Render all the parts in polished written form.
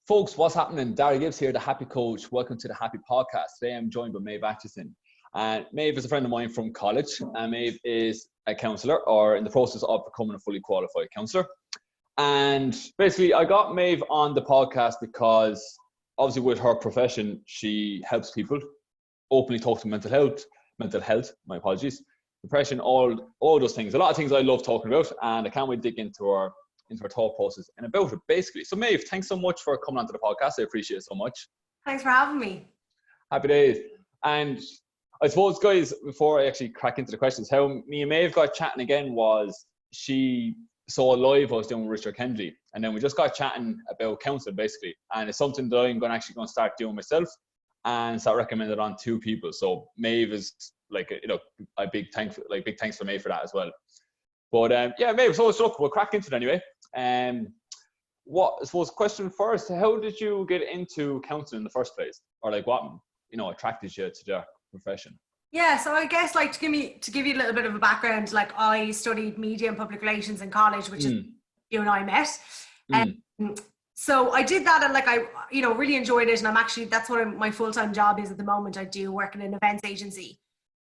Folks, what's happening? Darry Gibbs here, the Happy Coach. Welcome to the Happy Podcast. Today I'm joined by Maeve Acheson. And Maeve is a friend of mine from college. And Maeve is a counsellor, or in the process of becoming a fully qualified counsellor. And basically, I got Maeve on the podcast because obviously with her profession, she helps people openly talk to mental health, my apologies, depression, all those things. A lot of things I love talking about, and I can't wait to dig into our thought process and about it, basically. So Maeve, thanks so much for coming onto the podcast. I appreciate it so much. Thanks for having me. Happy days. And I suppose, guys, before I actually crack into the questions, how me and Maeve got chatting again was she saw a live I was doing with Richard Kendley, and then we just got chatting about counselling, basically. And it's something that I'm going to start doing myself and start recommending it on two people. So Maeve is a big thanks for Maeve for that as well. But yeah, Maeve, so look, we'll crack into it anyway. I suppose question first, how did you get into counselling in the first place? Or what, attracted you to the profession? Yeah, so I guess to give you a little bit of a background, I studied media and public relations in college, which is you and I met. So I did that, and I really enjoyed it, and that's what my full-time job is at the moment. I do work in an events agency.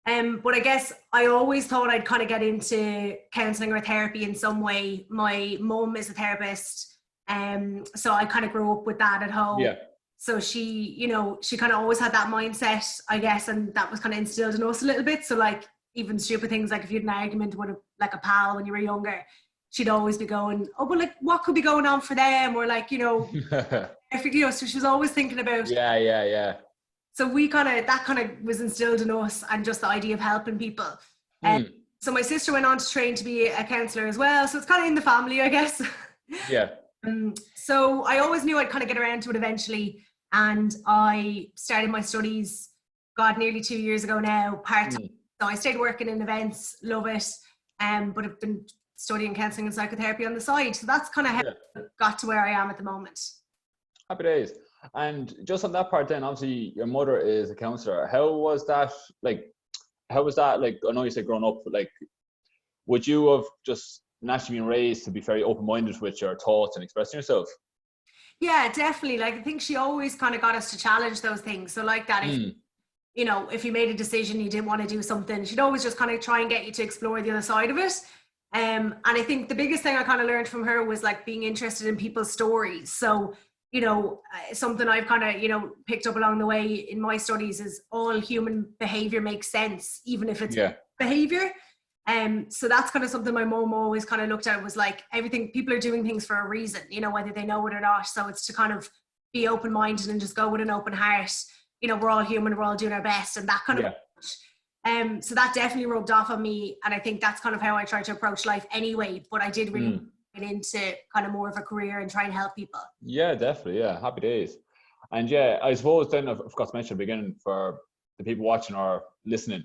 But I guess I always thought I'd kind of get into counselling or therapy in some way. My mum is a therapist, so I kind of grew up with that at home. Yeah. So she kind of always had that mindset, I guess, and that was kind of instilled in us a little bit. So even stupid things, if you had an argument with a pal when you were younger, she'd always be going, oh, well, what could be going on for them? Or so she was always thinking about. Yeah. So that kind of was instilled in us, and just the idea of helping people. So my sister went on to train to be a counsellor as well. So it's kind of in the family, I guess. Yeah. So I always knew I'd kind of get around to it eventually. And I started my studies, nearly 2 years ago now, part-time. So I stayed working in events, love it. But I've been studying counselling and psychotherapy on the side. So that's kind of how I got to where I am at the moment. Happy days. And just on that part then, obviously your mother is a counsellor. How was that, I know you said growing up, would you have just naturally been raised to be very open-minded with your thoughts and expressing yourself? Yeah, definitely. I think she always kind of got us to challenge those things. So if you made a decision, you didn't want to do something, she'd always just kind of try and get you to explore the other side of it. And I think the biggest thing I kind of learned from her was being interested in people's stories. So something I've kind of, picked up along the way in my studies is all human behavior makes sense, even if it's behavior. So that's kind of something my mom always kind of looked at, was everything, people are doing things for a reason, whether they know it or not. So it's to kind of be open-minded and just go with an open heart. We're all human, we're all doing our best, and that kind of, so that definitely rubbed off on me. And I think that's kind of how I try to approach life anyway, but I did really get into kind of more of a career and try and help people. Yeah, definitely. Yeah. Happy days. And yeah, I suppose then I forgot to mention at the beginning for the people watching or listening,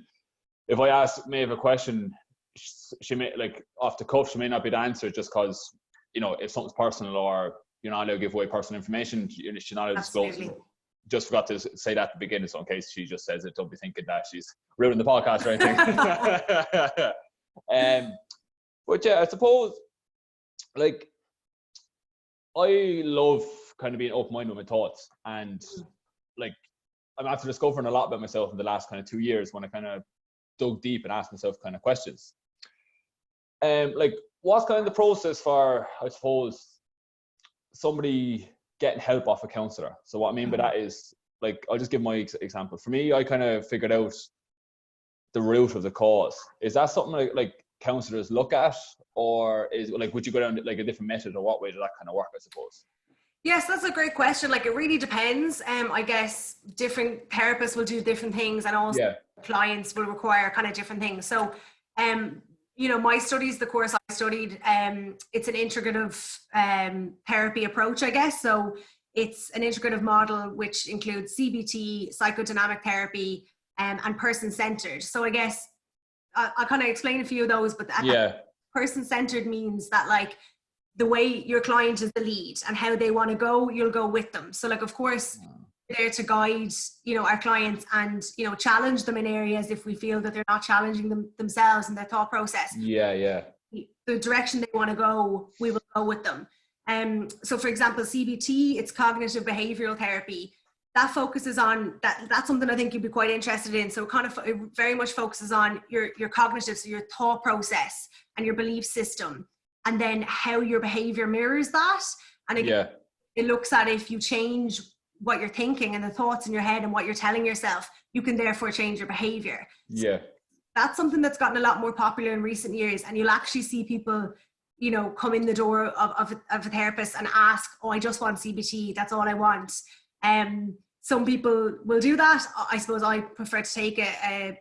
if I ask Maeve a question, she may, off the cuff, she may not be the answer, just because, if something's personal or you're not allowed to give away personal information, she's not allowed to disclose. Just forgot to say that at the beginning, so in case she just says it, don't be thinking that she's ruining the podcast or anything. But yeah, I suppose, I love kind of being open-minded with my thoughts, and I'm after discovering a lot about myself in the last kind of 2 years when I kind of dug deep and asked myself kind of questions. What's kind of the process for, I suppose, somebody getting help off a counsellor? So what I mean by that is, I'll just give my example. For me, I kind of figured out the root of the cause. Is that something like counsellors look at, or is would you go down a different method, or what way does that kind of work, I suppose? Yes, that's a great question. It really depends. I guess different therapists will do different things, and also clients will require kind of different things. So my studies, the course I studied, it's an integrative therapy approach, I guess. So it's an integrative model which includes CBT, psychodynamic therapy, and person-centered. So I guess I'll kind of explain a few of those, but person-centered means that the way your client is the lead and how they want to go, you'll go with them. So of course, we're there to guide, our clients and, challenge them in areas if we feel that they're not challenging themselves in their thought process. Yeah. The direction they want to go, we will go with them. So for example, CBT, it's cognitive behavioral therapy. That focuses on that's something I think you'd be quite interested in. So it very much focuses on your cognitive, so your thought process and your belief system, and then how your behavior mirrors that. And it looks at if you change what you're thinking and the thoughts in your head and what you're telling yourself, you can therefore change your behavior. Yeah. So that's something that's gotten a lot more popular in recent years, and you'll actually see people, you know, come in the door of a therapist and ask, oh, I just want CBT, that's all I want. Some people will do that. I suppose I prefer to take a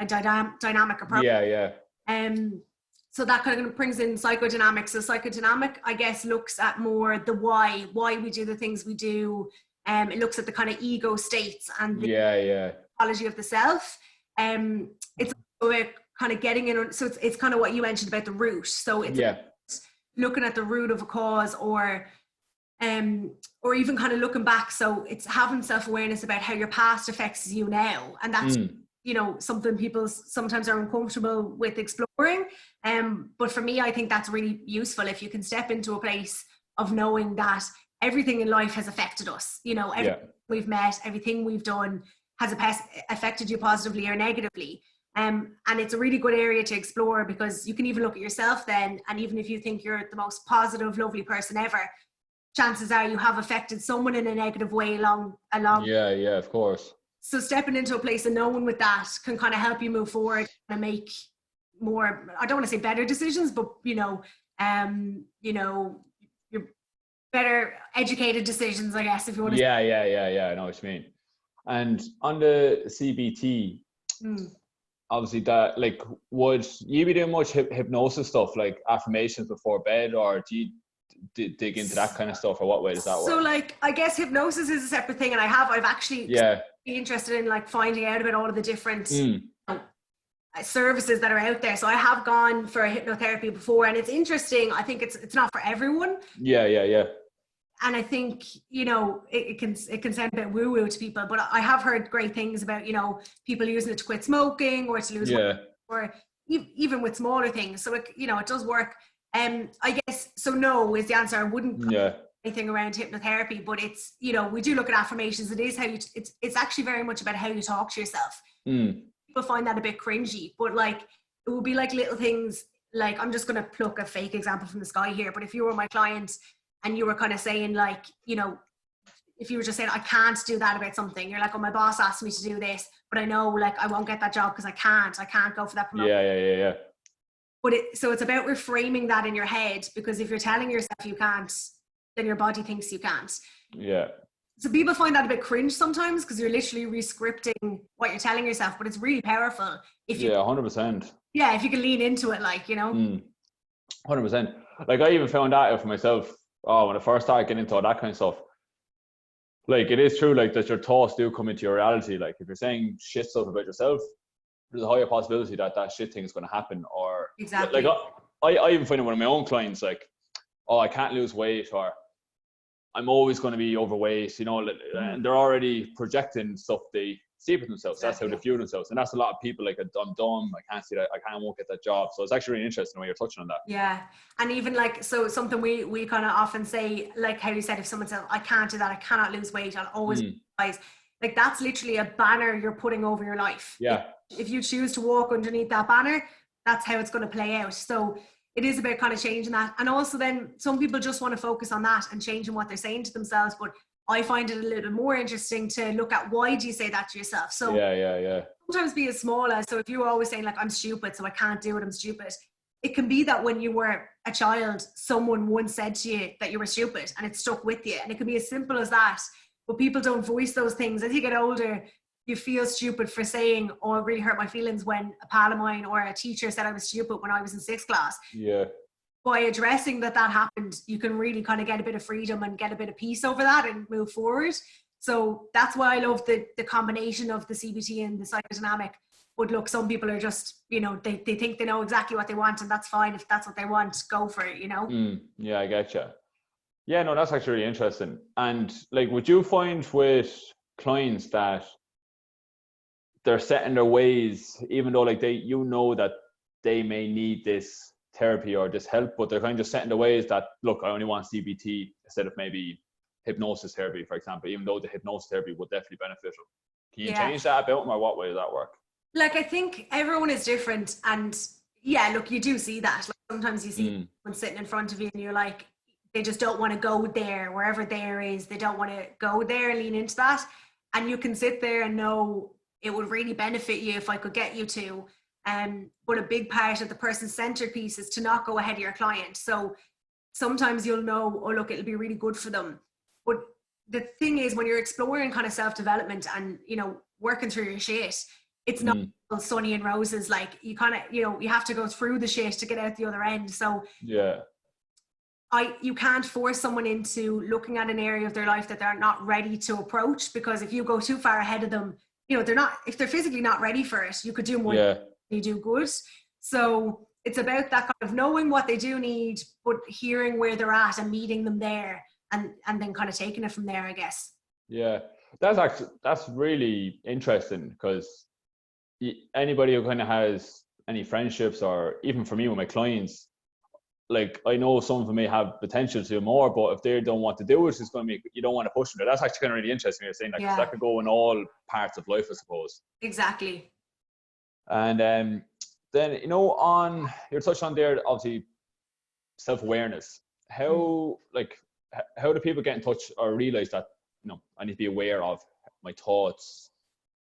dynamic approach. Yeah. So that kind of brings in psychodynamics. So psychodynamic, I guess, looks at more the why we do the things we do. It looks at the kind of ego states and the quality of the self. It's about kind of getting in. So it's kind of what you mentioned about the root. So it's looking at the root of a cause, or even kind of looking back. So it's having self-awareness about how your past affects you now. And that's, you know, something people sometimes are uncomfortable with exploring. But for me, I think that's really useful if you can step into a place of knowing that everything in life has affected us. You know, everything we've met, everything we've done has affected you positively or negatively. And it's a really good area to explore, because you can even look at yourself then, and even if you think you're the most positive, lovely person ever, chances are you have affected someone in a negative way along. Yeah, of course. So stepping into a place of knowing with that can kind of help you move forward and make more, I don't want to say better decisions, but your better educated decisions, I guess, if you want to. Yeah. I know what you mean. And on the CBT, obviously that, like, would you be doing much hypnosis stuff, like affirmations before bed, or do you dig into that kind of stuff, or what way does that work? So, like, I guess hypnosis is a separate thing, and I've actually be interested in like finding out about all of the different services that are out there. So I have gone for a hypnotherapy before, and it's interesting. I think it's not for everyone. Yeah. And I think, you know, it can sound a bit woo-woo to people, but I have heard great things about, you know, people using it to quit smoking or to lose weight, or even with smaller things. So it, you know, it does work. I guess, so no is the answer. I wouldn't put anything around hypnotherapy, but it's, you know, we do look at affirmations. It is how you, it's actually very much about how you talk to yourself. People find that a bit cringy, but like, it would be like little things, like, I'm just going to pluck a fake example from the sky here, but if you were my client and you were kind of saying, like, you know, if you were just saying, I can't do that about something, you're like, oh, my boss asked me to do this, but I know, like, I won't get that job because I can't go for that promotion. Yeah. But so it's about reframing that in your head, because if you're telling yourself you can't, then your body thinks you can't. Yeah. So people find that a bit cringe sometimes, because you're literally re-scripting what you're telling yourself, but it's really powerful. If you, 100%. Yeah, if you can lean into it, like, you know. 100%. Like, I even found that out for myself. Oh, when I first started getting into all that kind of stuff, like, it is true, like, that your thoughts do come into your reality. Like, if you're saying shit stuff about yourself, there's a higher possibility that shit thing is going to happen. Or exactly. Like, I even find it one of my own clients, like, oh, I can't lose weight, or I'm always going to be overweight, you know, and they're already projecting stuff they see for themselves. Exactly. That's how they view themselves. And that's a lot of people, like, I'm dumb, I can't see that, I won't get that job. So it's actually really interesting when you're touching on that. Yeah. And even like, so something we kind of often say, like how you said, if someone says, I can't do that, I cannot lose weight, I'll always rise. Like, that's literally a banner you're putting over your life. Yeah. If you choose to walk underneath that banner, that's how it's going to play out. So it is about kind of changing that. And also then some people just want to focus on that and changing what they're saying to themselves. But I find it a little bit more interesting to look at, why do you say that to yourself? So yeah. Sometimes be as small as, so if you were always saying, like, I'm stupid, so I can't do it, I'm stupid. It can be that when you were a child, someone once said to you that you were stupid and it stuck with you. And it can be as simple as that. But people don't voice those things. As you get older, you feel stupid for saying, oh, it really hurt my feelings when a pal of mine or a teacher said I was stupid when I was in 6th class. Yeah. By addressing that happened, you can really kind of get a bit of freedom and get a bit of peace over that and move forward. So that's why I love the combination of the CBT and the psychodynamic. But look, some people are just, you know, they think they know exactly what they want, and that's fine. If that's what they want, go for it, you know? Yeah, I getcha. Yeah, no, that's actually really interesting. And like, would you find with clients that they're set in their ways, even though, like, you know that they may need this therapy or this help, but they're kind of just set in the ways that, look, I only want CBT instead of maybe hypnosis therapy, for example, even though the hypnosis therapy would definitely benefit them. Can you change that about them, or what way does that work? Like, I think everyone is different, and yeah, look, you do see that. Like, sometimes you see someone sitting in front of you and you're like, they just don't want to go there, wherever there is, they don't want to go there and lean into that. And you can sit there and know it would really benefit you if I could get you to. But a big part of the person-centered piece is to not go ahead of your client. So sometimes you'll know, oh, look, it'll be really good for them. But the thing is, when you're exploring kind of self-development and, you know, working through your shit, it's not all sunny and roses. Like, you kind of, you know, you have to go through the shit to get out the other end. So yeah, you can't force someone into looking at an area of their life that they're not ready to approach, because if you go too far ahead of them, you know, if they're physically not ready for it, you could do more than you do good. So it's about that kind of knowing what they do need, but hearing where they're at and meeting them there, and then kind of taking it from there, I guess. Yeah, that's really interesting, because anybody who kind of has any friendships, or even for me with my clients, like, I know some of them may have potential to do more, but if they don't want to do it, it's going to make, you don't want to push them. That's actually kind of really interesting. You're saying, like, that could go in all parts of life, I suppose. Exactly. And then, you know, you're touched on there, obviously, self-awareness. How do people get in touch or realize that, you know, I need to be aware of my thoughts,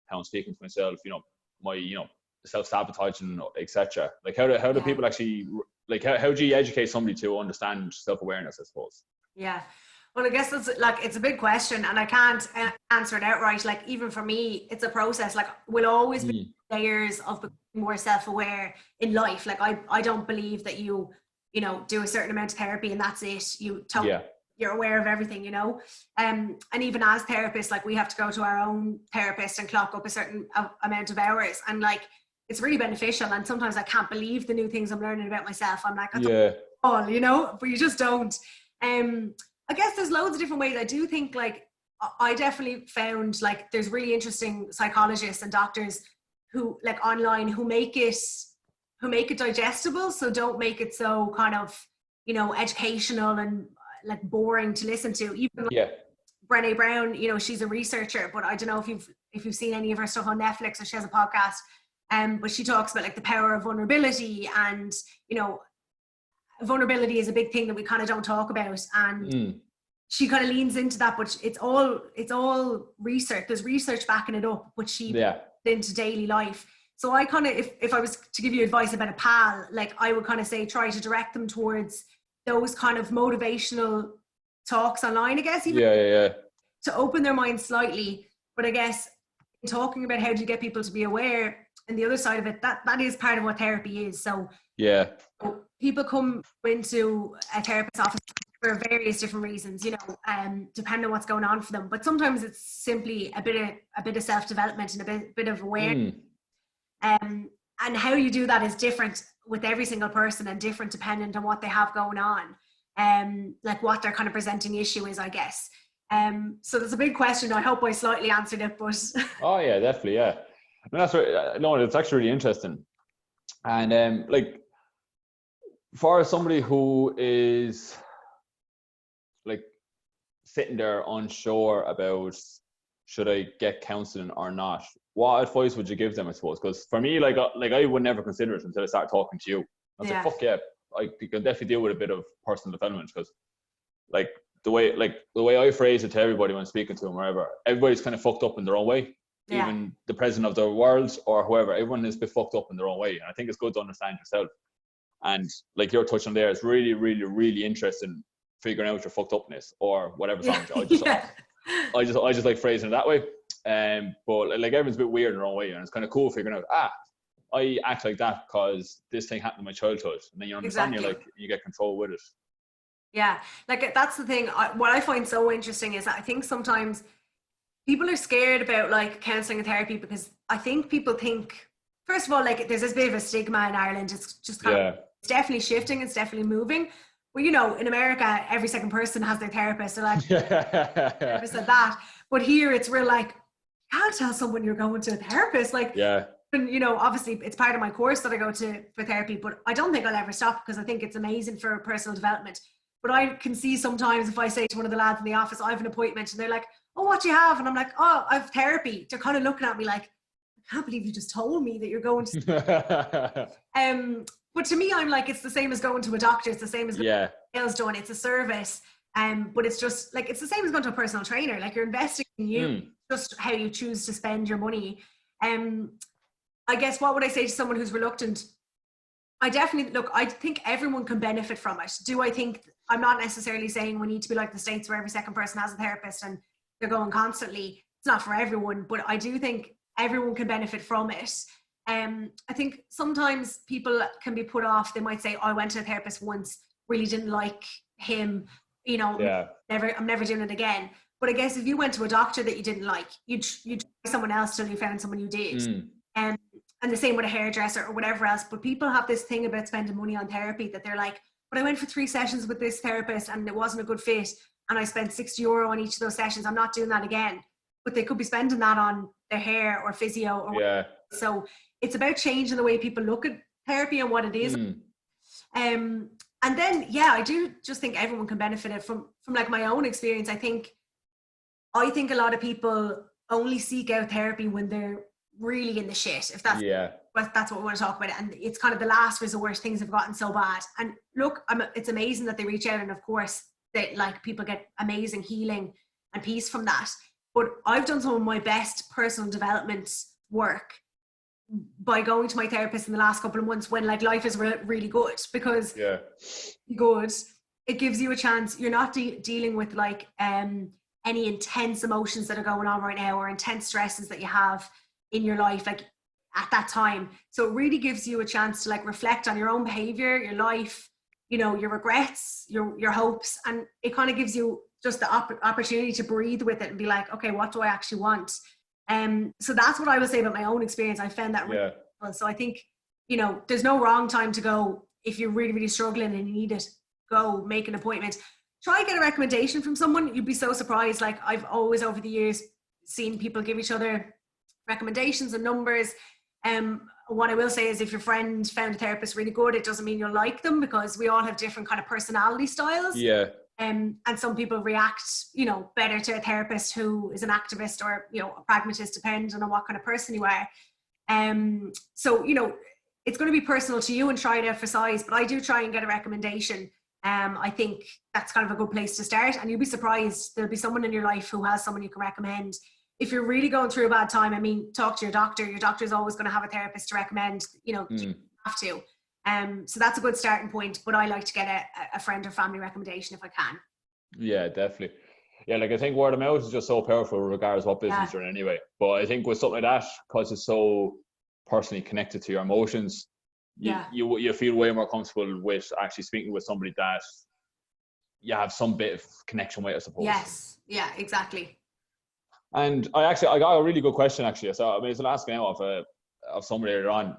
how I'm speaking to myself, you know, my, you know, self-sabotaging, etc. Like, how do people actually, like, how do you educate somebody to understand self-awareness, I suppose? Yeah. Well, I guess it's a big question, and I can't answer it outright. Like, even for me, it's a process. Like, we'll always be layers of becoming more self-aware in life. Like, I don't believe that you know, do a certain amount of therapy and that's it. You're aware of everything, you know. And even as therapists, like, we have to go to our own therapist and clock up a certain amount of hours, and like, it's really beneficial. And sometimes I can't believe the new things I'm learning about myself. I'm like, all, you know, but you just don't. I guess there's loads of different ways. I do think, like, I definitely found, like, there's really interesting psychologists and doctors who, like, online, who make it digestible. So don't make it so kind of, you know, educational and like boring to listen to. Even Brené Brown, you know, she's a researcher, but I don't know if you've seen any of her stuff on Netflix, or she has a podcast. But she talks about, like, the power of vulnerability, and, you know, vulnerability is a big thing that we kind of don't talk about, and she kind of leans into that, but it's all research. There's research backing it up, but she into daily life. So I kind of, if I was to give you advice about a pal, like, I would kind of say, try to direct them towards those kind of motivational talks online, I guess, even to open their mind slightly. But I guess in talking about how do you get people to be aware, and the other side of it, that is part of what therapy is. So people come into a therapist's office for various different reasons, you know, depending on what's going on for them. But sometimes it's simply a bit of self-development and a bit of awareness. And how you do that is different with every single person, and different dependent on what they have going on, like what their kind of presenting issue is, I guess. So that's a big question. I hope I slightly answered it, but oh yeah, definitely, yeah. No, that's right. No, it's actually really interesting. And like, for somebody who is like sitting there unsure about should I get counseling or not, what advice would you give them, I suppose? Because for me, like I would never consider it until I started talking to you. I was like, fuck yeah, I can definitely deal with a bit of personal development, because like the way I phrase it to everybody when speaking to them, wherever, everybody's kind of fucked up in their own way. Even the president of the world or whoever, everyone is a bit fucked up in their own way. And I think it's good to understand yourself. And like you're touching there, it's really, really, really interesting figuring out your fucked upness or whatever song. I just like phrasing it that way. But like, everyone's a bit weird in their own way, and it's kind of cool figuring out, I act like that because this thing happened in my childhood, and then you understand, you're like, you get control with it. Yeah, like, that's the thing. What I find so interesting is that I think sometimes people are scared about, like, counselling and therapy, because I think people think, first of all, like, there's this bit of a stigma in Ireland. It's just kind of, it's definitely shifting, it's definitely moving. Well, you know, in America, every second person has their therapist, or like therapist at that. But here it's real, like, you can't tell someone you're going to a therapist. Like, And, you know, obviously it's part of my course that I go to for therapy, but I don't think I'll ever stop because I think it's amazing for personal development. But I can see sometimes if I say to one of the lads in the office, I have an appointment, and they're like, oh, what do you have? And I'm like, oh, I have therapy. They're kind of looking at me like, I can't believe you just told me that you're going to. But to me, I'm like, it's the same as going to a doctor. It's the same as getting nails done. It's a service. But it's just like, it's the same as going to a personal trainer. Like, you're investing in you, just how you choose to spend your money. I guess, what would I say to someone who's reluctant? I definitely, look, I think everyone can benefit from it. Do I think, I'm not necessarily saying we need to be like the States where every second person has a therapist and they're going constantly. It's not for everyone, but I do think everyone can benefit from it. I think sometimes people can be put off. They might say, oh, I went to a therapist once, really didn't like him, you know, I'm never doing it again. But I guess if you went to a doctor that you didn't like, you'd try someone else till you found someone you did. And the same with a hairdresser or whatever else. But people have this thing about spending money on therapy that they're like, but I went for 3 sessions with this therapist and it wasn't a good fit. And I spent €60 on each of those sessions. I'm not doing that again. But they could be spending that on their hair or physio or whatever. So it's about changing the way people look at therapy and what it is. And then, I do just think everyone can benefit it from like my own experience. I think a lot of people only seek out therapy when they're really in the shit, if that's that's what we want to talk about. And it's kind of the last resort. Things have gotten so bad. And look, it's amazing that they reach out, and of course that like people get amazing healing and peace from that. But I've done some of my best personal development work by going to my therapist in the last couple of months when like life is really good, because it gives you a chance. You're not dealing with like any intense emotions that are going on right now or intense stresses that you have in your life like at that time. So it really gives you a chance to like reflect on your own behavior, your life, you know, your regrets, your hopes, and it kind of gives you just the opportunity to breathe with it and be like, okay, what do I actually want? So that's what I would say about my own experience. I found that really helpful. So I think, you know, there's no wrong time to go. If you're really, really struggling and you need it, go make an appointment. Try and get a recommendation from someone. You'd be so surprised. Like, I've always over the years seen people give each other recommendations and numbers. What I will say is, if your friend found a therapist really good, it doesn't mean you'll like them, because we all have different kind of personality styles. And some people react, you know, better to a therapist who is an activist or, you know, a pragmatist, depending on what kind of person you are. So, you know, it's going to be personal to you and try it out for size, but I do try and get a recommendation. I think that's kind of a good place to start, and you'll be surprised. There'll be someone in your life who has someone you can recommend. If you're really going through a bad time, I mean, talk to your doctor. Your doctor is always going to have a therapist to recommend, you know, you have to. So that's a good starting point, but I like to get a friend or family recommendation if I can. Yeah, definitely. Yeah, like I think word of mouth is just so powerful regardless of what business you're in anyway. But I think with something like that, because it's so personally connected to your emotions, you feel way more comfortable with actually speaking with somebody that you have some bit of connection with, I suppose. Yes, yeah, exactly. And I got a really good question actually. So I may as well ask now of somebody later on.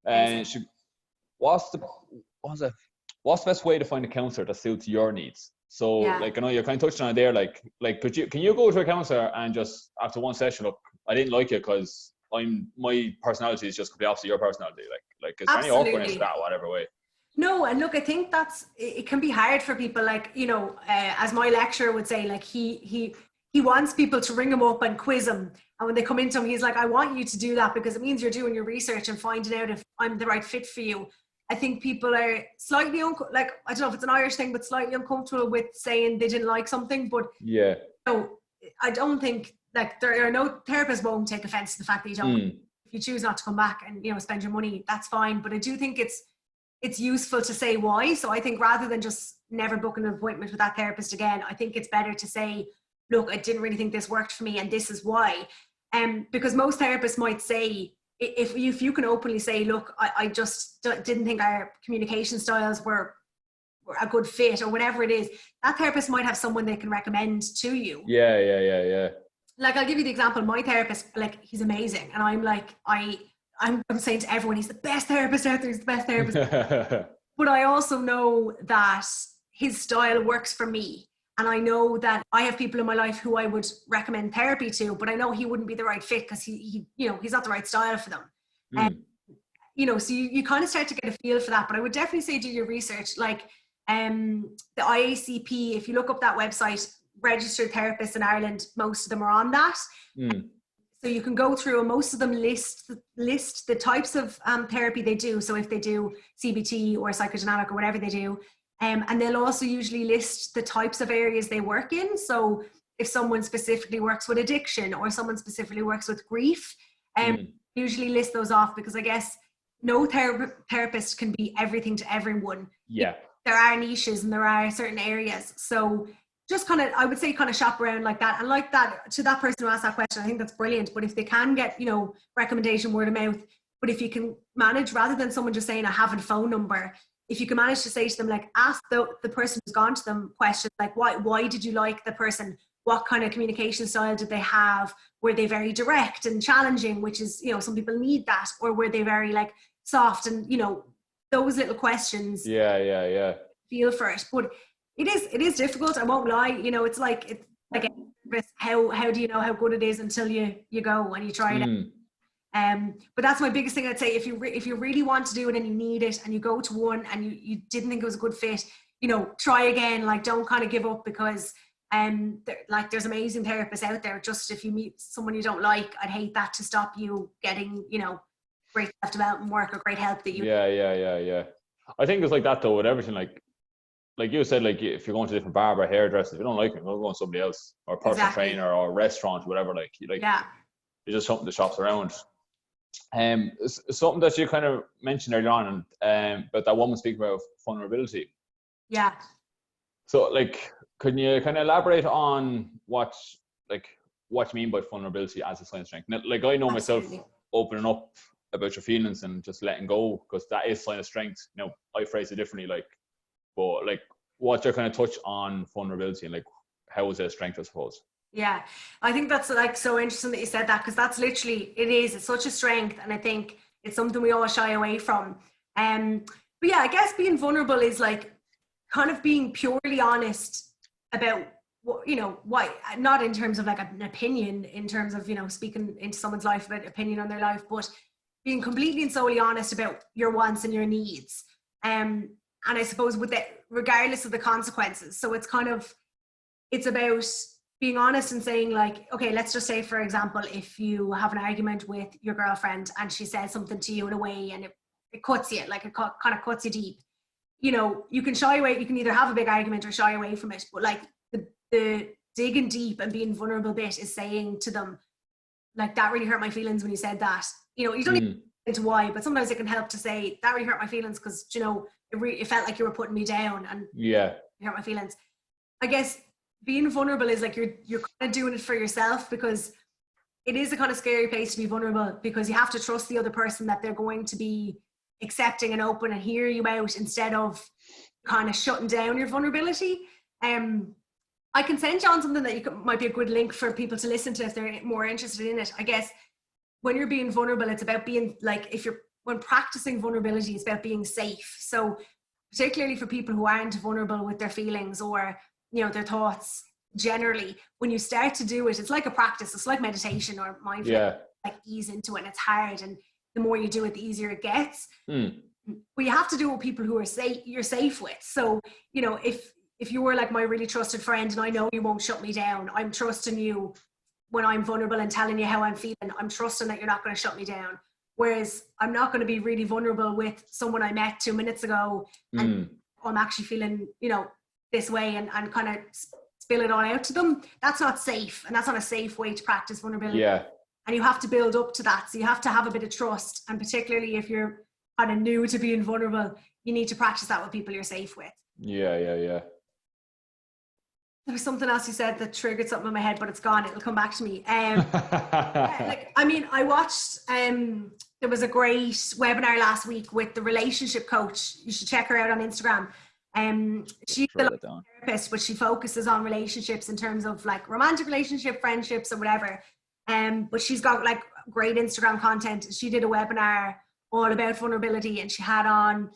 And what's the best way to find a counsellor that suits your needs? So like, I know you're kind of touching on it there, like can you go to a counsellor and just after one session, look, I didn't like it because my personality is just completely opposite your personality. Like is there any awkwardness to that, whatever way? No, and look, I think it can be hard for people, like, you know, as my lecturer would say, like he wants people to ring him up and quiz him. And when they come into him, he's like, I want you to do that because it means you're doing your research and finding out if I'm the right fit for you. I think people are slightly, like, I don't know if it's an Irish thing, but slightly uncomfortable with saying they didn't like something. But no, I don't think, like, there are no therapists won't take offense to the fact that you don't. If you choose not to come back and, you know, spend your money, that's fine. But I do think it's useful to say why. So I think rather than just never booking an appointment with that therapist again, I think it's better to say, look, I didn't really think this worked for me and this is why. Because most therapists might say, if you can openly say, look, I just didn't think our communication styles were a good fit or whatever it is, that therapist might have someone they can recommend to you. Yeah. Like, I'll give you the example. My therapist, like, he's amazing. And I'm like, I'm saying to everyone, he's the best therapist out there. He's the best therapist. But I also know that his style works for me. And I know that I have people in my life who I would recommend therapy to, but I know he wouldn't be the right fit because he you know, he's not the right style for them. You know, so you kind of start to get a feel for that. But I would definitely say do your research. Like the IACP, if you look up that website, registered therapists in Ireland, most of them are on that. So you can go through, and most of them list the types of therapy they do. So if they do CBT or psychodynamic or whatever they do, and they'll also usually list the types of areas they work in. So if someone specifically works with addiction or someone specifically works with grief, usually list those off, because I guess no therapist can be everything to everyone. Yeah. There are niches and there are certain areas. So just kind of, I would say, kind of shop around like that. And like that, to that person who asked that question, I think that's brilliant. But if they can get, you know, recommendation, word of mouth, but if you can manage, rather than someone just saying, I have a phone number, if you can manage to say to them, like, ask the person who's gone to them questions like, why did you like the person? What kind of communication style did they have? Were they very direct and challenging, which is, you know, some people need that? Or were they very like soft and, you know, those little questions. Yeah. Feel for it. But it is difficult. I won't lie. You know, it's like how do you know how good it is until you go and you try it out. But that's my biggest thing. I'd say if you really want to do it and you need it and you go to one and you didn't think it was a good fit, you know, try again. Like, don't kind of give up, because there's amazing therapists out there. Just if you meet someone you don't like, I'd hate that to stop you getting, you know, great self-development work or great help that you. Yeah. I think it's like that though with everything. Like you said, like if you're going to different barber, hairdresser, if you don't like it, go on somebody else, or personal trainer, or restaurant, whatever. Like it's just something that shops around. Something that you kind of mentioned earlier on, but that woman speaking about vulnerability. Yeah. So, like, can you kind of elaborate on what you mean by vulnerability as a sign of strength? Now, like, I know myself, opening up about your feelings and just letting go, because that is a sign of strength. You know, I phrase it differently, but like, what's your kind of touch on vulnerability, and like, how is it a strength, I suppose? Yeah, I think that's like so interesting that you said that, because that's literally, it's such a strength, and I think it's something we all shy away from. But yeah, I guess being vulnerable is like kind of being purely honest about what, you know, why, not in terms of like an opinion, in terms of, you know, speaking into someone's life about opinion on their life, but being completely and solely honest about your wants and your needs. And I suppose with that, regardless of the consequences. So it's about being honest and saying, like, okay, let's just say, for example, if you have an argument with your girlfriend and she says something to you in a way and it cuts you, like it kind of cuts you deep, you know, you can shy away. You can either have a big argument or shy away from it. But like the digging deep and being vulnerable bit is saying to them, like, that really hurt my feelings when you said that. You know, you don't even into why, but sometimes it can help to say, that really hurt my feelings because, you know, it felt like you were putting me down, and it hurt my feelings. I guess being vulnerable is like you're kind of doing it for yourself, because it is a kind of scary place to be vulnerable, because you have to trust the other person that they're going to be accepting and open and hear you out, instead of kind of shutting down your vulnerability. I can send you on something that might be a good link for people to listen to if they're more interested in it. I guess when you're being vulnerable, it's about being like, when practicing vulnerability, it's about being safe. So particularly for people who aren't vulnerable with their feelings or, you know, their thoughts generally, when you start to do it, it's like a practice. It's like meditation or mindfulness, like ease into it, and it's hard. And the more you do it, the easier it gets. But you have to do it with people who you're safe with. So, you know, if you were like my really trusted friend and I know you won't shut me down, I'm trusting you when I'm vulnerable and telling you how I'm feeling. I'm trusting that you're not going to shut me down. Whereas I'm not going to be really vulnerable with someone I met 2 minutes ago and I'm actually feeling, you know, this way, and kind of spill it all out to them. That's not safe, and that's not a safe way to practice vulnerability. Yeah. And you have to build up to that. So you have to have a bit of trust, and particularly if you're kind of new to being vulnerable, you need to practice that with people you're safe with. Yeah. There was something else you said that triggered something in my head, but it's gone. It'll come back to me. I watched, there was a great webinar last week with the relationship coach. You should check her out on Instagram. She's a therapist, but she focuses on relationships in terms of like romantic relationship, friendships, or whatever. But she's got like great Instagram content. She did a webinar all about vulnerability, and she had on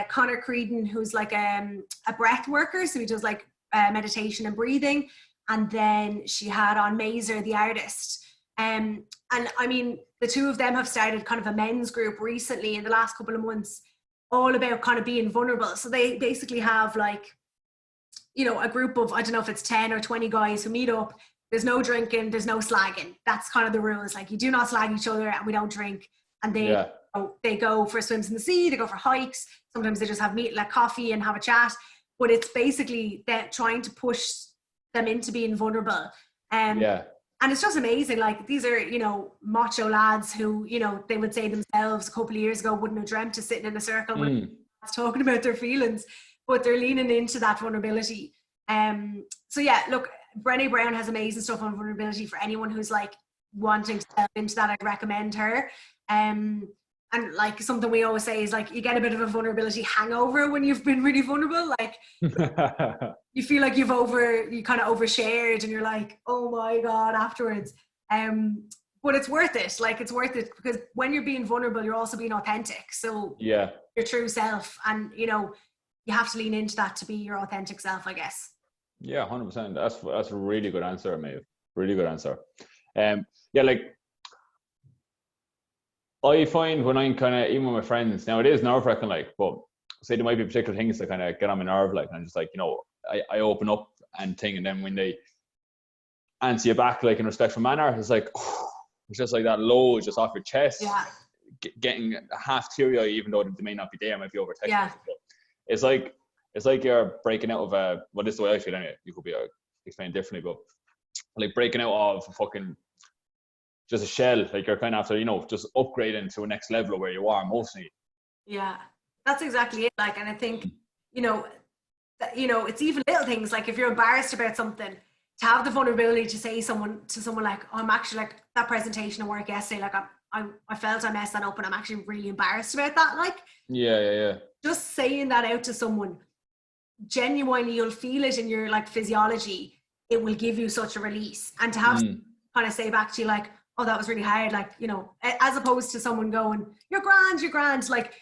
Connor Creedon, who's like a breath worker. So he does like meditation and breathing. And then she had on Mazer, the artist, And I mean, the two of them have started kind of a men's group recently in the last couple of months, all about kind of being vulnerable. So they basically have like, you know, a group of, I don't know if it's 10 or 20 guys who meet up. There's no drinking, there's no slagging. That's kind of the rules. Like, you do not slag each other and we don't drink. And they go for swims in the sea, they go for hikes. Sometimes they just have meat, like coffee, and have a chat. But it's basically that trying to push them into being vulnerable. And it's just amazing. Like, these are, you know, macho lads who, you know, they would say themselves a couple of years ago wouldn't have dreamt of sitting in a circle talking about their feelings, but they're leaning into that vulnerability. So yeah, look, Brené Brown has amazing stuff on vulnerability for anyone who's like wanting to delve into that. I'd recommend her. And like, something we always say is like, you get a bit of a vulnerability hangover when you've been really vulnerable. Like, you feel like you kind of overshared, and you're like, oh my God, afterwards. But it's worth it. Like, it's worth it, because when you're being vulnerable, you're also being authentic. So your true self, and you know, you have to lean into that to be your authentic self, I guess. Yeah, 100%. That's a really good answer, Maeve. Really good answer. Yeah, like, I find when I'm kind of, even with my friends, now it is nerve-wracking, like, but say there might be particular things that kind of get on my nerve, like, and I'm just like, you know, I open up and thing, and then when they answer you back, like, in a respectful manner, it's like, it's just like that load just off your chest, getting half teary-eyed, even though they may not be there, might be over text. It's like you're breaking out of a, well, this is the way I feel anyway, you could be explained differently, but like breaking out of fucking just a shell, like you're kind of after, you know, just upgrading to a next level of where you are emotionally. Yeah, that's exactly it. Like, and I think, you know, it's even little things, like if you're embarrassed about something, to have the vulnerability to say to someone like, oh, I'm actually, like, that presentation at work yesterday, like I felt I messed that up and I'm actually really embarrassed about that. Like, just saying that out to someone, genuinely, you'll feel it in your like physiology. It will give you such a release. And to have kind of say back to you like, oh, that was really hard, like, you know, as opposed to someone going, you're grand, like,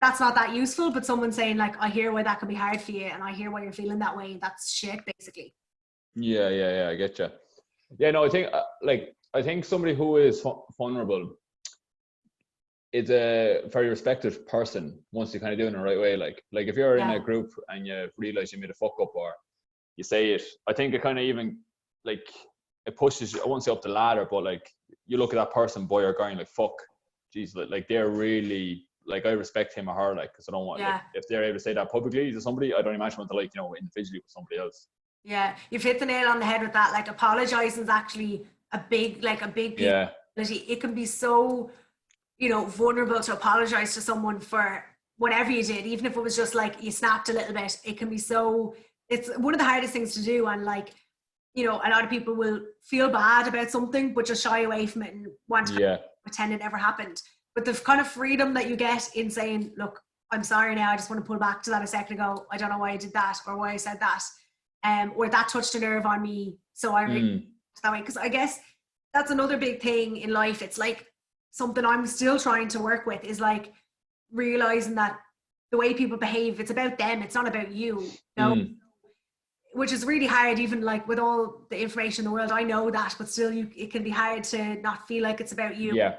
that's not that useful. But someone saying like, I hear why that can be hard for you, and I hear why you're feeling that way, that's shit, basically. I get you. Yeah, no, I think somebody who is vulnerable is a very respected person once you kind of do it in the right way. Like if you're in a group and you realize you made a fuck up, or you say it, I think it kind of even, like, it pushes you, I won't say up the ladder, but like, you look at that person, boy or girl, like, fuck, geez, like they're really, like, I respect him or her, like, because I don't want, like, if they're able to say that publicly to somebody, I don't imagine what they're like, you know, individually with somebody else. Yeah, you've hit the nail on the head with that. Like, apologizing is actually a big piece of ability. It can be so, you know, vulnerable to apologize to someone for whatever you did, even if it was just like you snapped a little bit. It can be so, it's one of the hardest things to do. And like, you know, a lot of people will feel bad about something but just shy away from it and want to pretend it never happened. But the kind of freedom that you get in saying, look, I'm sorry now, I just want to pull back to that a second ago, I don't know why I did that or why I said that, or that touched a nerve on me, so I really that way. Because I guess that's another big thing in life. It's like something I'm still trying to work with, is like realizing that the way people behave, it's about them, it's not about you, which is really hard. Even like with all the information in the world, I know that, but still it can be hard to not feel like it's about you.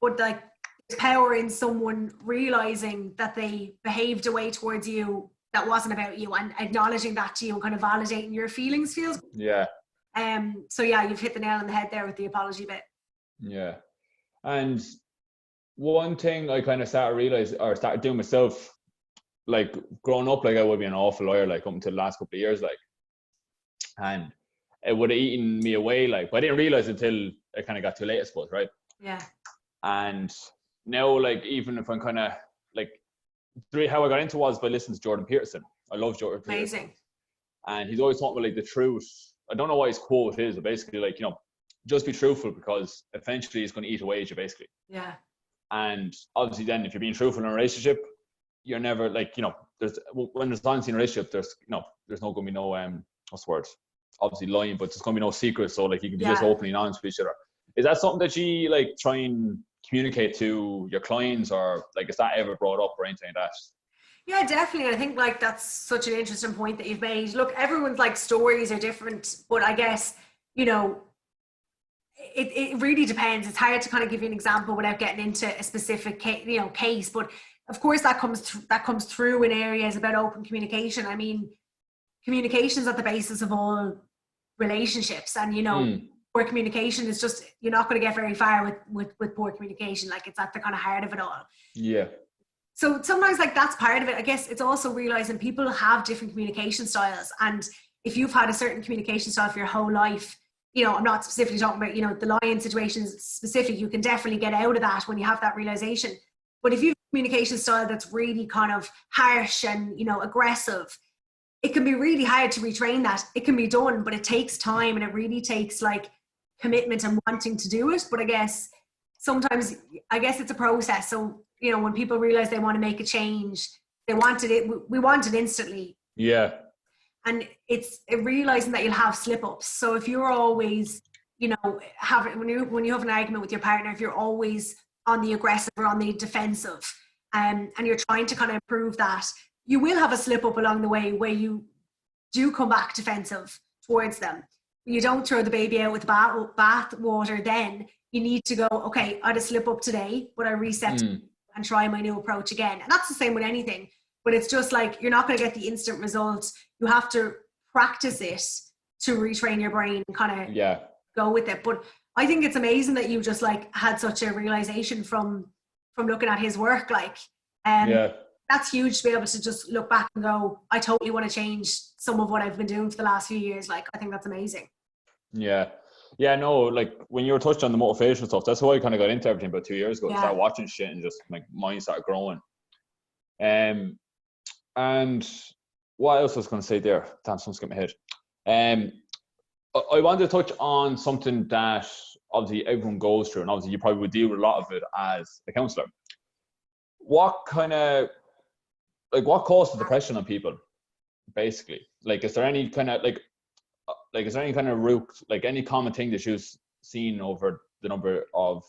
But like, there's power in someone realizing that they behaved a way towards you that wasn't about you, and acknowledging that to you and kind of validating your feelings feels. So yeah, you've hit the nail on the head there with the apology bit. And one thing I kind of started doing myself, like growing up, like I would be an awful liar, like up until the last couple of years, like, and it would have eaten me away, like, but I didn't realize until it kind of got too late, I suppose, right? And now, like, even if I'm kind of like, how I got into was by listening to Jordan Peterson. I love Jordan Peterson. And he's always talking about like the truth. I don't know what his quote is, but basically, like, you know, just be truthful, because eventually it's going to eat away at you, basically. And obviously then if you're being truthful in a relationship, you're never, like, you know, when there's honesty in a relationship, there's not going to be no, what's the word? Obviously lying, but there's going to be no secrets. So like, you can be just openly honest with each other. Is that something that you like try and communicate to your clients, or like, is that ever brought up or anything like that? Yeah, definitely. I think like that's such an interesting point that you've made. Look, everyone's like stories are different, but I guess, you know, it really depends. It's hard to kind of give you an example without getting into a specific case, but of course that comes through in areas about open communication. I mean, communication is at the basis of all relationships, and poor communication is just, you're not going to get very far with poor communication. Like, it's at the kind of heart of it all. Yeah. So sometimes, like, that's part of it. I guess it's also realizing people have different communication styles, and if you've had a certain communication style for your whole life, I'm not specifically talking about, the lying situations specific, you can definitely get out of that when you have that realization. But if you have a communication style that's really kind of harsh and, aggressive, it can be really hard to retrain that. It can be done, but it takes time, and it really takes like commitment and wanting to do it. But I guess sometimes, it's a process. So, when people realize they want to make a change, we want it instantly. Yeah. And it's realizing that you'll have slip-ups. So if you're always, when you have an argument with your partner, if you're always on the aggressive or on the defensive, and you're trying to kind of improve that, you will have a slip-up along the way where you do come back defensive towards them. You don't throw the baby out with the bath water. Then you need to go, okay, I had a slip-up today, but I reset and try my new approach again. And that's the same with anything. But it's just like, you're not going to get the instant results. You have to practice it to retrain your brain and kind of go with it. But I think it's amazing that you just like had such a realization from looking at his work. Like, that's huge to be able to just look back and go, I totally want to change some of what I've been doing for the last few years. Like, I think that's amazing. Yeah. Yeah, no, like when you were touched on the motivational stuff, that's why I kind of got into everything about 2 years ago. I started watching shit and just like mine started growing. And what else was I going to say there? Damn, someone's got my head. I wanted to touch on something that obviously everyone goes through, and obviously you probably would deal with a lot of it as a counsellor. What causes depression on people, basically? Like, is there any kind of root, like any common thing that you've seen over the number of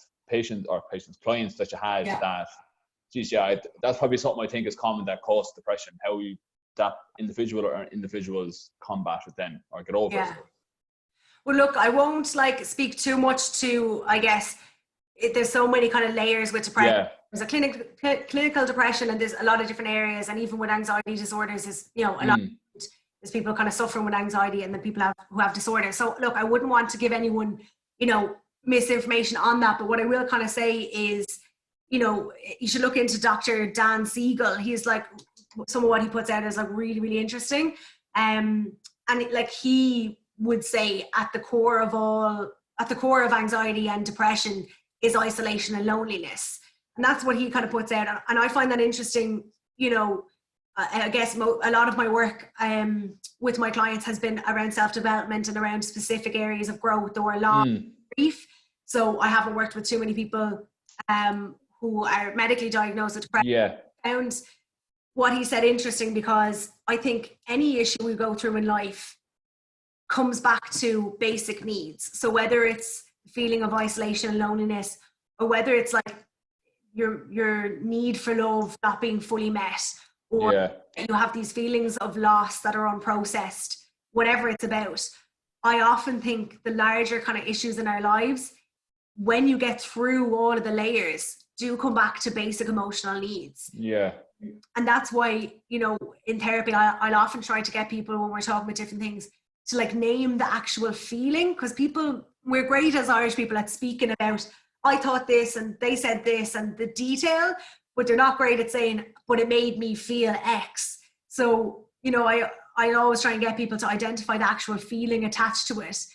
clients that you had that, geez, that's probably something I think is common that causes depression, how that individual or individuals combat it then or get over it. Well, look, I won't like speak too much to, I guess, there's so many kind of layers with depression. There's a clinical depression, and there's a lot of different areas, and even with anxiety disorders is, a lot there's people kind of suffering with anxiety, and then people who have disorders. So look, I wouldn't want to give anyone, misinformation on that, but what I will kind of say is, you should look into Dr. Dan Siegel. He's like, some of what he puts out is like really, really interesting. And like he would say at the core of anxiety and depression is isolation and loneliness. And that's what he kind of puts out. And I find that interesting. I guess a lot of my work with my clients has been around self-development and around specific areas of growth or long grief. So I haven't worked with too many people who are medically diagnosed with depression. I found what he said interesting, because I think any issue we go through in life comes back to basic needs. So whether it's feeling of isolation and loneliness, or whether it's like your need for love not being fully met, or you have these feelings of loss that are unprocessed, whatever it's about, I often think the larger kind of issues in our lives, when you get through all of the layers, do come back to basic emotional needs. And that's why, in therapy, I'll often try to get people, when we're talking about different things, to like name the actual feeling, because we're great as Irish people at speaking about, I thought this and they said this and the detail, but they're not great at saying, but it made me feel X. So, I always try and get people to identify the actual feeling attached to it,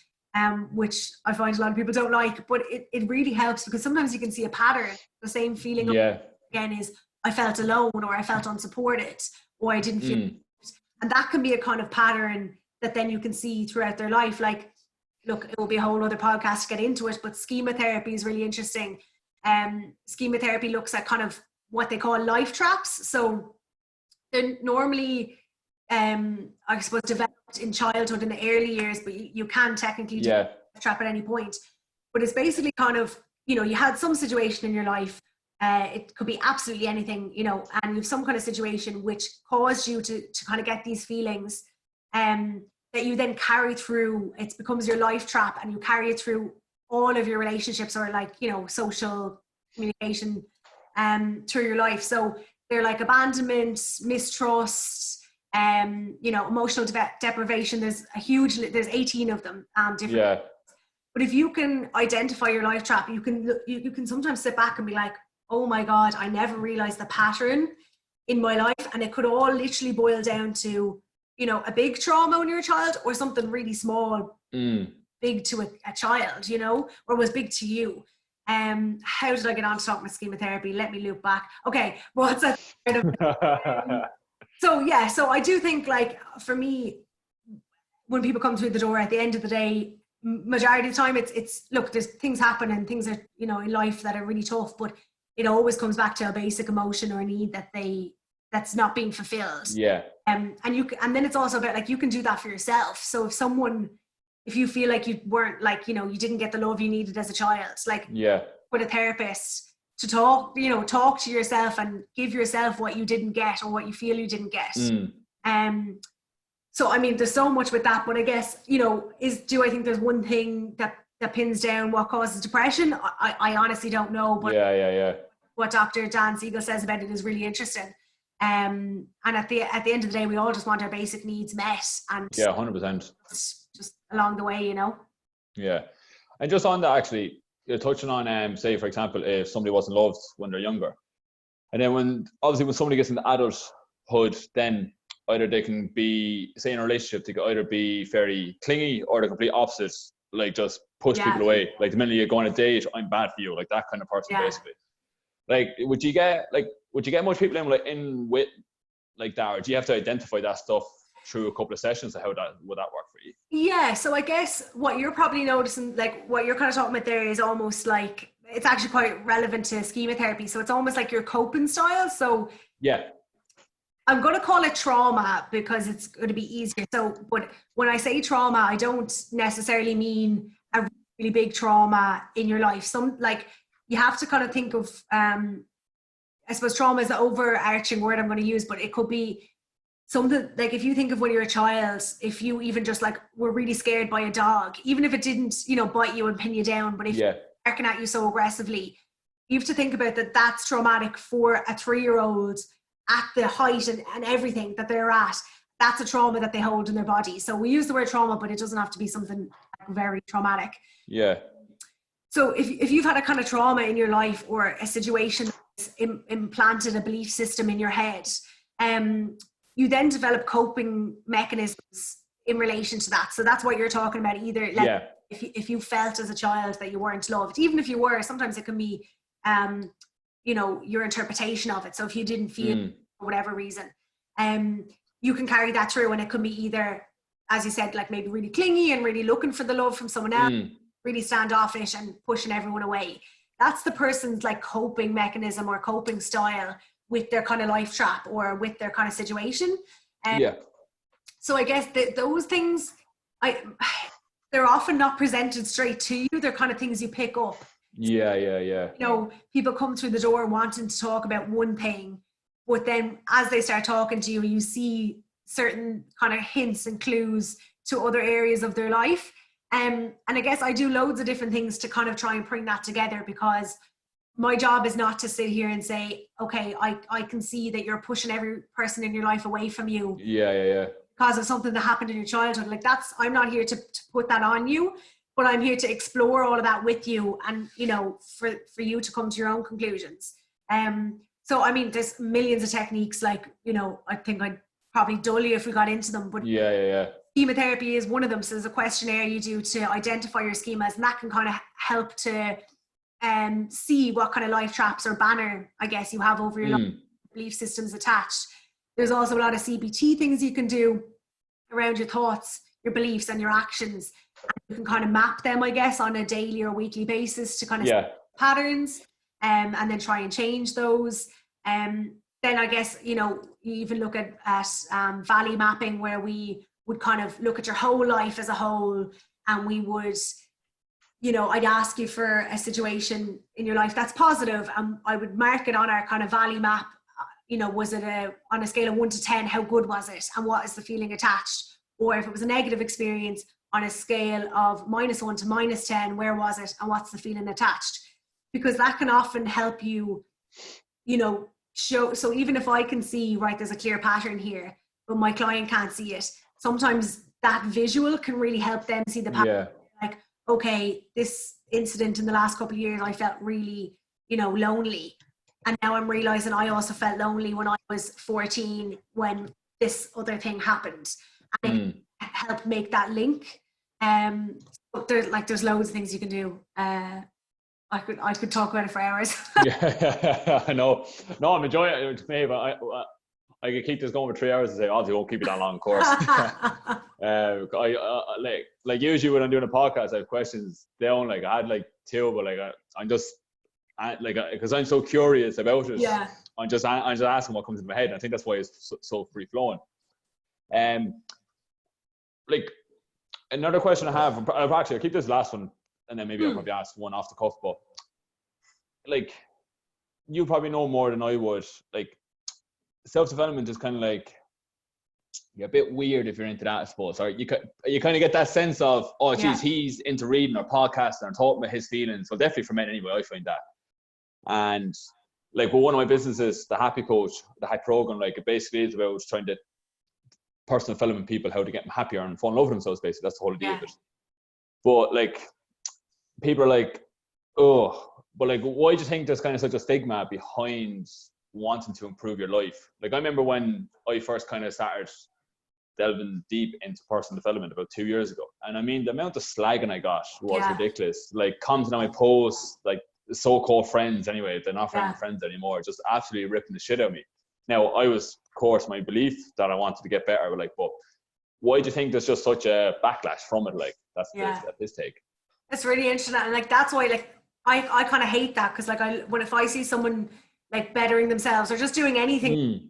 which I find a lot of people don't like, but it really helps, because sometimes you can see a pattern. The same feeling again is, I felt alone, or I felt unsupported, or I didn't feel, and that can be a kind of pattern that then you can see throughout their life. Like, look, it will be a whole other podcast to get into it, but schema therapy is really interesting. Schema therapy looks at kind of what they call life traps. So they're normally, I suppose, developed in childhood in the early years, but you can technically do a trap at any point. But it's basically kind of, you had some situation in your life, it could be absolutely anything, and you have some kind of situation which caused you to kind of get these feelings, that you then carry through. It becomes your life trap, and you carry it through all of your relationships are like, you know, social communication through your life. So they're like abandonment, mistrust, you know, emotional deprivation. There's 18 of them, different. Yeah. But if you can identify your life trap, you can sometimes sit back and be like, oh my God, I never realized the pattern in my life. And it could all literally boil down to, you know, a big trauma when you're a child, or something really small, big to a child, you know, or was big to you. How did I get on to talking about schema therapy? Let me loop back. Okay, what's that? So I do think, like, for me, when people come through the door, at the end of the day, majority of the time it's look, there's things happen and things are, you know, in life that are really tough, but it always comes back to a basic emotion or need that's not being fulfilled. Yeah. And then it's also about, like, you can do that for yourself. So if you feel like you weren't, like, you know, you didn't get the love you needed as a child, like, with a therapist to talk to yourself and give yourself what you didn't get or what you feel you didn't get. So I mean, there's so much with that, but I guess, you know, do I think there's one thing that pins down what causes depression? I honestly don't know, but what Dr. Dan Siegel says about it is really interesting. And at the end of the day, we all just want our basic needs met, and 100%. Just along the way, you know. Yeah, and just on that, actually, you're touching on, say, for example, if somebody wasn't loved when they're younger, and then when somebody gets into adulthood, then either they can be, say, in a relationship, they could either be very clingy or the complete opposite, like just push people away. Like the minute you go on a date, I'm bad for you, like that kind of person, basically. Like, would you get much people in with like that, or do you have to identify that stuff through a couple of sessions? How would that work for you? Yeah, so I guess what you're probably noticing, like what you're kind of talking about there, is almost like, it's actually quite relevant to schema therapy. So it's almost like your coping style. So yeah, I'm going to call it trauma because it's going to be easier. So, but when I say trauma, I don't necessarily mean a really big trauma in your life. Some, like, you have to kind of think of, I suppose trauma is the overarching word I'm going to use, but it could be something like, if you think of when you're a child, if you even just like were really scared by a dog, even if it didn't, you know, bite you and pin you down, but if it's barking at you so aggressively, you have to think about that. That's traumatic for a 3-year-old at the height and everything that they're at. That's a trauma that they hold in their body. So we use the word trauma, but it doesn't have to be something like very traumatic. Yeah. So if you've had a kind of trauma in your life, or a situation that's implanted a belief system in your head, you then develop coping mechanisms in relation to that. So that's what you're talking about. Either like if you felt as a child that you weren't loved, even if you were, sometimes it can be, you know, your interpretation of it. So if you didn't feel for whatever reason, you can carry that through, and it could be either, as you said, like maybe really clingy and really looking for the love from someone else, really standoffish and pushing everyone away. That's the person's like coping mechanism or coping style with their kind of life trap or with their kind of situation. So I guess those things, they're often not presented straight to you. They're kind of things you pick up. Yeah. You know, people come through the door wanting to talk about one thing, but then as they start talking to you, you see certain kind of hints and clues to other areas of their life. And I guess I do loads of different things to kind of try and bring that together, because my job is not to sit here and say, okay, I can see that you're pushing every person in your life away from you. Yeah. Because of something that happened in your childhood. Like, I'm not here to put that on you, but I'm here to explore all of that with you, and, you know, for you to come to your own conclusions. So, I mean, there's millions of techniques, like, you know, I think I'd probably dull you if we got into them, but schema therapy is one of them. So there's a questionnaire you do to identify your schemas, and that can kind of help to see what kind of life traps or banner, I guess, you have over your life, belief systems attached. There's also a lot of CBT things you can do around your thoughts, your beliefs, and your actions. And you can kind of map them, I guess, on a daily or weekly basis to kind of see patterns, and then try and change those. Then I guess, you know, you even look at valley mapping, where we would kind of look at your whole life as a whole, and we would, you know, I'd ask you for a situation in your life that's positive, and I would mark it on our kind of valley map. You know, was it on a scale of 1 to 10, how good was it? And what is the feeling attached? Or if it was a negative experience, on a scale of -1 to -10, where was it and what's the feeling attached? Because that can often help you, you know, show. So even if I can see, right, there's a clear pattern here, but my client can't see it, sometimes that visual can really help them see the pattern. Like, okay, this incident in the last couple of years, I felt really, you know, lonely. And now I'm realizing I also felt lonely when I was 14 when this other thing happened. And it helped make that link. There's loads of things you can do. I could talk about it for hours. Yeah, I know. No, I'm enjoying it, Maeve. I could keep this going for 3 hours and say, "Oh, you won't keep it that long, of course." Like usually when I'm doing a podcast, I have questions down. Like I had like 2, but like I'm just because I'm so curious about it. Yeah. I'm just asking what comes into my head. And I think that's why it's so free flowing. Like another question I have. I'll keep this last one, and then maybe I'll probably ask one off the cuff. But like, you probably know more than I would. Like, self-development is kind of like, you're a bit weird if you're into that, I suppose. Or you kind of get that sense of, oh, geez, he's into reading or podcasting or talking about his feelings. Well, definitely for men anyway, I find that. And like, well, one of my businesses, the Happy Coach, the Happy Program, like it basically is about trying to personal development people, how to get them happier and fall in love with themselves, basically. That's the whole idea of it. But like, people are like, oh, but like, why do you think there's kind of such a stigma behind wanting to improve your life? Like, I remember when I first kind of started delving deep into personal development about 2 years ago, and I mean, the amount of slagging I got was ridiculous. Like, commenting on my posts, like so-called friends anyway, they're not friends anymore, just absolutely ripping the shit out of me. Now, I was, of course, my belief that I wanted to get better, but like, but why do you think there's just such a backlash from it? Like, that's his take. It's really interesting, and like that's why, like, I kind of hate that, because like if I see someone like bettering themselves or just doing anything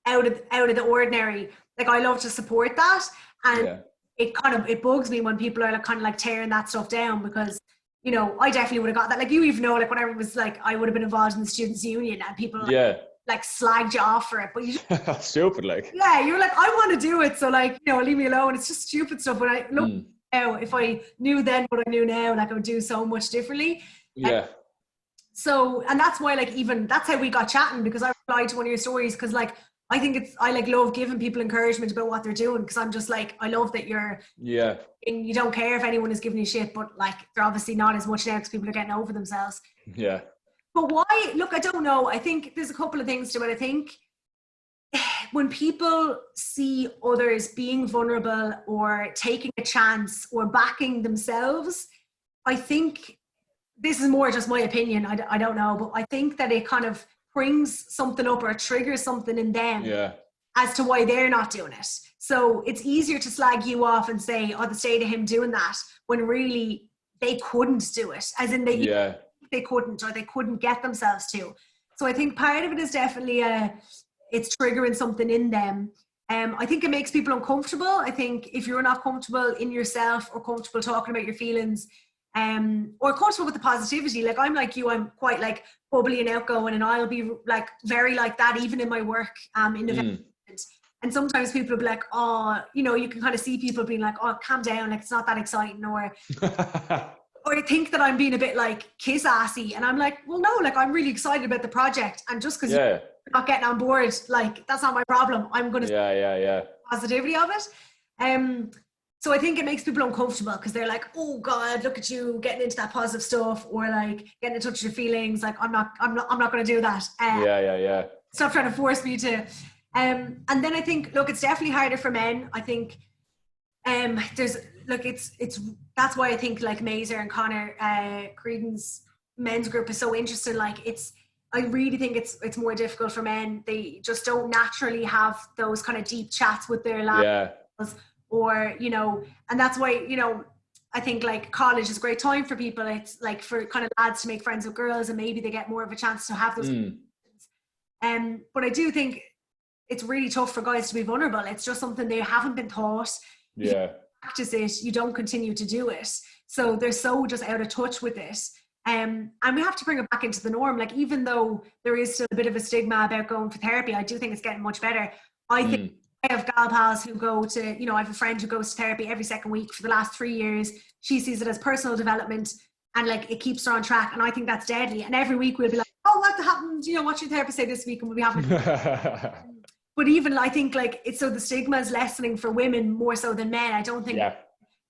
out of the ordinary, like I love to support that, and it bugs me when people are like kind of like tearing that stuff down, because you know, I definitely would have got that. Like, you even know, like whenever it was like I would have been involved in the students' union and people like slagged you off for it, but you just, stupid, like, you're like, I want to do it, so like, you know, leave me alone. It's just stupid stuff. When I look now, if I knew then what I knew now, like I would do so much differently. So, and that's why, like, even that's how we got chatting, because I replied to one of your stories, because like I think I like love giving people encouragement about what they're doing, because I'm just like, I love that you're and you don't care if anyone is giving you shit, but like they're obviously not as much now because people are getting over themselves. But why? Look, I don't know. I think there's a couple of things to it. I think when people see others being vulnerable or taking a chance or backing themselves, I think, this is more just my opinion, I don't know, but I think that it kind of brings something up or triggers something in them as to why they're not doing it. So it's easier to slag you off and say, oh, the state of him doing that, when really they couldn't do it, as in they couldn't, or they couldn't get themselves to. So I think part of it is definitely it's triggering something in them. I think it makes people uncomfortable. I think if you're not comfortable in yourself or comfortable talking about your feelings, or comfortable with the positivity, like I'm like you, I'm quite like bubbly and outgoing, and I'll be like very like that even in my work in events. And sometimes people will be like, oh, you know, you can kind of see people being like, oh, calm down, like it's not that exciting, or or I think that I'm being a bit like kiss assy, and I'm like, well, no, like I'm really excited about the project, and just because you're not getting on board, like that's not my problem. I'm going to positivity of it. So I think it makes people uncomfortable, because they're like, oh God, look at you getting into that positive stuff, or like getting in touch with your feelings. Like I'm not going to do that. Stop trying to force me to. And then I think, look, it's definitely harder for men. I think that's why I think like Mazer and Connor Creedon's men's group is so interesting. Like I really think it's more difficult for men. They just don't naturally have those kind of deep chats with their lads, or you know, and that's why, you know, I think like college is a great time for people. It's like for kind of lads to make friends with girls, and maybe they get more of a chance to have those. But I do think it's really tough for guys to be vulnerable. It's just something they haven't been taught. If you practice it, you don't continue to do it. So they're so just out of touch with it. And we have to bring it back into the norm. Like, even though there is still a bit of a stigma about going for therapy, I do think it's getting much better. I think I have gal pals who go to, you know, I have a friend who goes to therapy every second week for the last 3 years. She sees it as personal development and like it keeps her on track. And I think that's deadly. And every week we'll be like, oh, what happened? You know, what's your therapist say this week? And we'll be having. But even I think like it's so the stigma is lessening for women more so than men. I don't think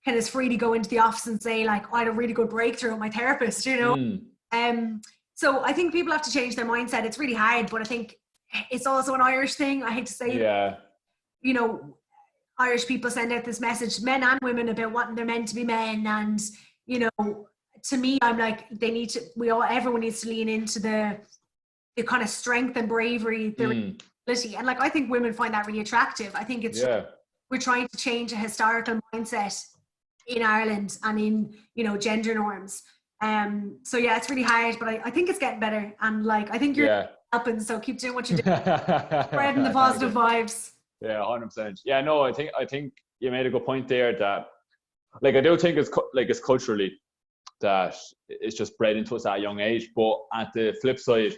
can as freely go into the office and say like, I had a really good breakthrough with my therapist, you know? So I think people have to change their mindset. It's really hard, but I think it's also an Irish thing. I hate to say that, you know, Irish people send out this message, men and women, about what they're meant to be men. And, you know, to me, I'm like, everyone needs to lean into the kind of strength and bravery, the ability. And like, I think women find that really attractive. I think it's, we're trying to change a historical mindset in Ireland and in, you know, gender norms. So yeah, it's really hard, but I think it's getting better. And like, I think you're helping, so keep doing what you do. Spreading the positive vibes. Yeah, 100%. Yeah, no, I think you made a good point there that, like, I do think it's culturally that it's just bred into us at a young age. But at the flip side,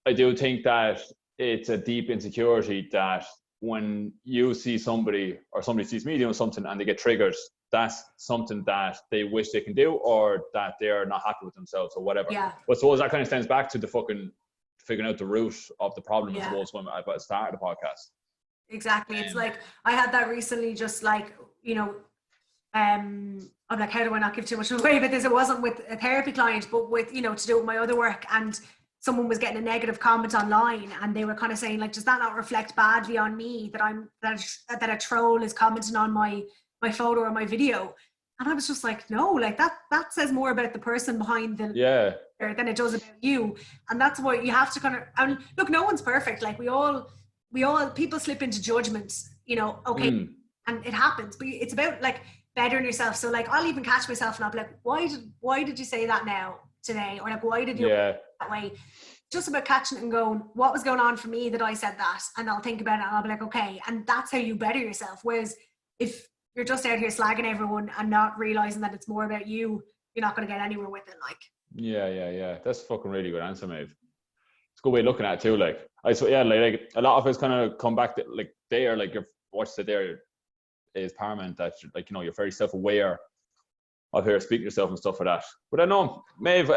I do think that it's a deep insecurity that when you see somebody or somebody sees me doing something and they get triggered, that's something that they wish they can do or that they're not happy with themselves or whatever. Yeah. But suppose that kind of stems back to the fucking figuring out the root of the problem, I suppose, when I started the podcast. Exactly. It's like, I had that recently, just like, you know, I'm like, how do I not give too much away about this? It wasn't with a therapy client, but with, you know, to do with my other work, and someone was getting a negative comment online and they were kind of saying like, does that not reflect badly on me that a troll is commenting on my photo or my video? And I was just like, no, like that says more about the person behind than it does about you. And that's what you have to kind of, and look, no one's perfect. Like we all people slip into judgments, you know, and it happens, but it's about like bettering yourself. So like, I'll even catch myself and I'll be like, why did you say that now today? Or like, why did you that way? Just about catching it and going, what was going on for me that I said that? And I'll think about it and I'll be like, okay. And that's how you better yourself. Whereas if you're just out here slagging everyone and not realizing that it's more about you, you're not going to get anywhere with it. Like, yeah. That's a fucking really good answer, Maeve. It's a good way of looking at it too. Like, like a lot of us kind of come back to like they are like what you said there is paramount, that like, you know, you're very self-aware of how you're speaking to yourself and stuff like that. But I know, Maeve,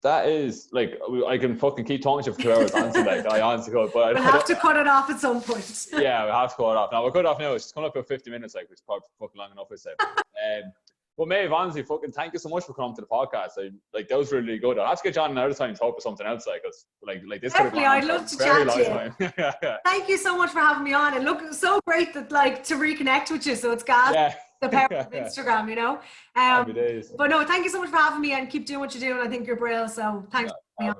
that is like, I can fucking keep talking to you for 2 hours, honestly. Like, I honestly could, but we'll have to cut it off at some point. Yeah, we'll have to cut it off. Now we'll cut it off now. It's coming up about 50 minutes, like, which is probably fucking long enough, I say. But Maeve, honestly, fucking thank you so much for coming to the podcast. Like, that was really good. I'll have to get you on another time to talk about something else, like, cause like this. Definitely, I'd love to chat to you. Thank you so much for having me on. And look, it's so great that like to reconnect with you. So it's got the power of Instagram, you know. Happy days. But no, thank you so much for having me, and keep doing what you're doing. I think you're brilliant. So thanks. Yeah,